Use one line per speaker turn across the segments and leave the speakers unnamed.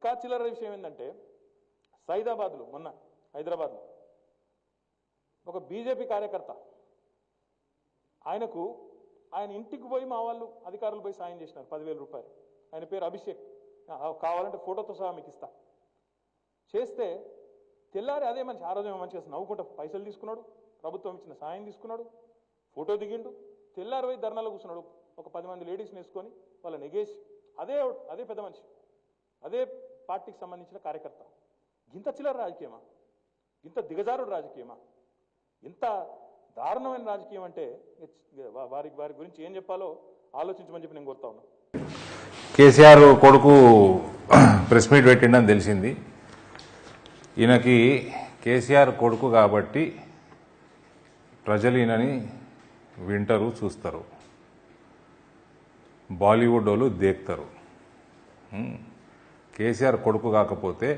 ఇంకా చిల్లర విషయం ఏంటంటే సైదాబాద్లో మొన్న హైదరాబాద్లో ఒక బీజేపీ కార్యకర్త ఆయన ఇంటికి పోయి మా వాళ్ళు అధికారులు పోయి సాయం చేసినారు 10,000 రూపాయలు. ఆయన పేరు అభిషేక్, కావాలంటే ఫోటోతో సహా మీకు ఇస్తా. చేస్తే తెల్లారి అదే మనిషి ఆ రోజు మంచిగా నవ్వుకుంటా పైసలు తీసుకున్నాడు, ప్రభుత్వం ఇచ్చిన సాయం తీసుకున్నాడు, ఫోటో దిగిండు, తెల్లారి పోయి ధర్నాలో కూర్చున్నాడు. ఒక 10 మంది లేడీస్ని వేసుకొని వాళ్ళని ఎగేసి అదే పెద్ద మనిషి, అదే పార్టీకి సంబంధించిన కార్యకర్త. ఇంత చిల్లర రాజకీయమా, ఇంత దిగజారుడు రాజకీయమా, ఇంత దారుణమైన రాజకీయం అంటే వారి గురించి ఏం చెప్పాలో ఆలోచించమని చెప్పి నేను కోరుతా ఉన్నా.
కేసీఆర్ కొడుకు ప్రెస్ మీట్ పెట్టిండని తెలిసింది. ఈయనకి కేసీఆర్ కొడుకు కాబట్టి ప్రజలు ఈయనని వింటారు, చూస్తారు. బాలీవుడ్ వాళ్ళు దేక్తారు. కేసీఆర్ కొడుకు కాకపోతే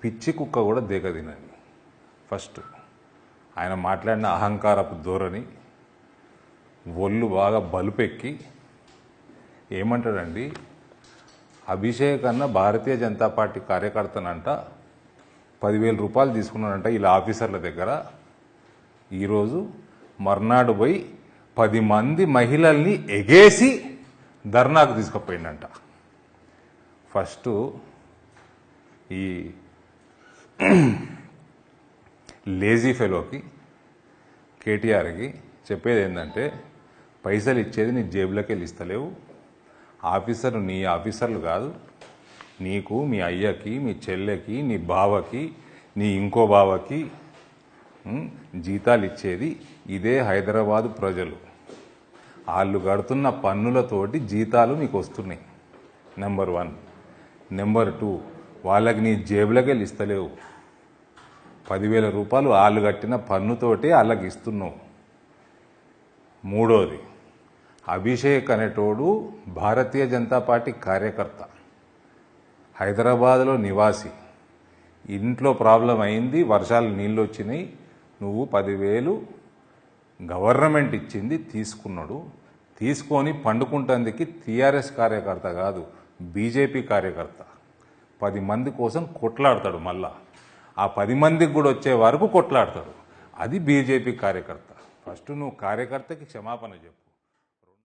పిచ్చి కుక్క కూడా దేకదినని. ఫస్ట్ ఆయన మాట్లాడిన అహంకారపు ధోరణి, ఒళ్ళు బాగా బలుపెక్కి ఏమంటాడండి, అభిషేక్ అన్న భారతీయ జనతా పార్టీ కార్యకర్తనంట 10,000 రూపాయలు తీసుకున్నాడంట ఇలా ఆఫీసర్ల దగ్గర. ఈరోజు మర్నాడు పోయి 10 మంది మహిళల్ని ఎగేసి ధర్నాకు తీసుకుపోయిందంట. ఫస్ట్ ఈ లేజీ ఫెలోకి కేటీఆర్కి చెప్పేది ఏంటంటే, పైసలు ఇచ్చేది నీ జేబులోకి వెళ్ళి ఇస్తలేవు. ఆఫీసర్లు నీ ఆఫీసర్లు కాదు, నీకు మీ అయ్యకి, మీ చెల్లెకి, నీ బావకి, నీ ఇంకో బావకి జీతాలు ఇచ్చేది ఇదే హైదరాబాదు ప్రజలు. వాళ్ళు కడుతున్న పన్నులతోటి జీతాలు మీకు వస్తున్నాయి. నెంబర్ 1. నెంబర్ 2, వాళ్ళకి నీ జేబులోకి వెళ్ళి ఇస్తలేవు. 10,000 రూపాయలు వాళ్ళు కట్టిన పన్నుతోటి వాళ్ళకి ఇస్తున్నావు. మూడోది, అభిషేక్ అనేటోడు భారతీయ జనతా పార్టీ కార్యకర్త, హైదరాబాద్లో నివాసి. ఇంట్లో ప్రాబ్లం అయింది, వర్షాలు నీళ్ళు వచ్చినాయి, నువ్వు 10,000 గవర్నమెంట్ ఇచ్చింది తీసుకున్నాడు. తీసుకొని పండుకుంటందుకు టీఆర్ఎస్ కార్యకర్త కాదు, బీజేపీ కార్యకర్త. 10 మంది కోసం కొట్లాడతాడు. మళ్ళా ఆ 10 మందికి కూడా వచ్చే వరకు కొట్లాడతాడు. అది బీజేపీ కార్యకర్త. ఫస్ట్ నువ్వు కార్యకర్తకి క్షమాపణ చెప్పు.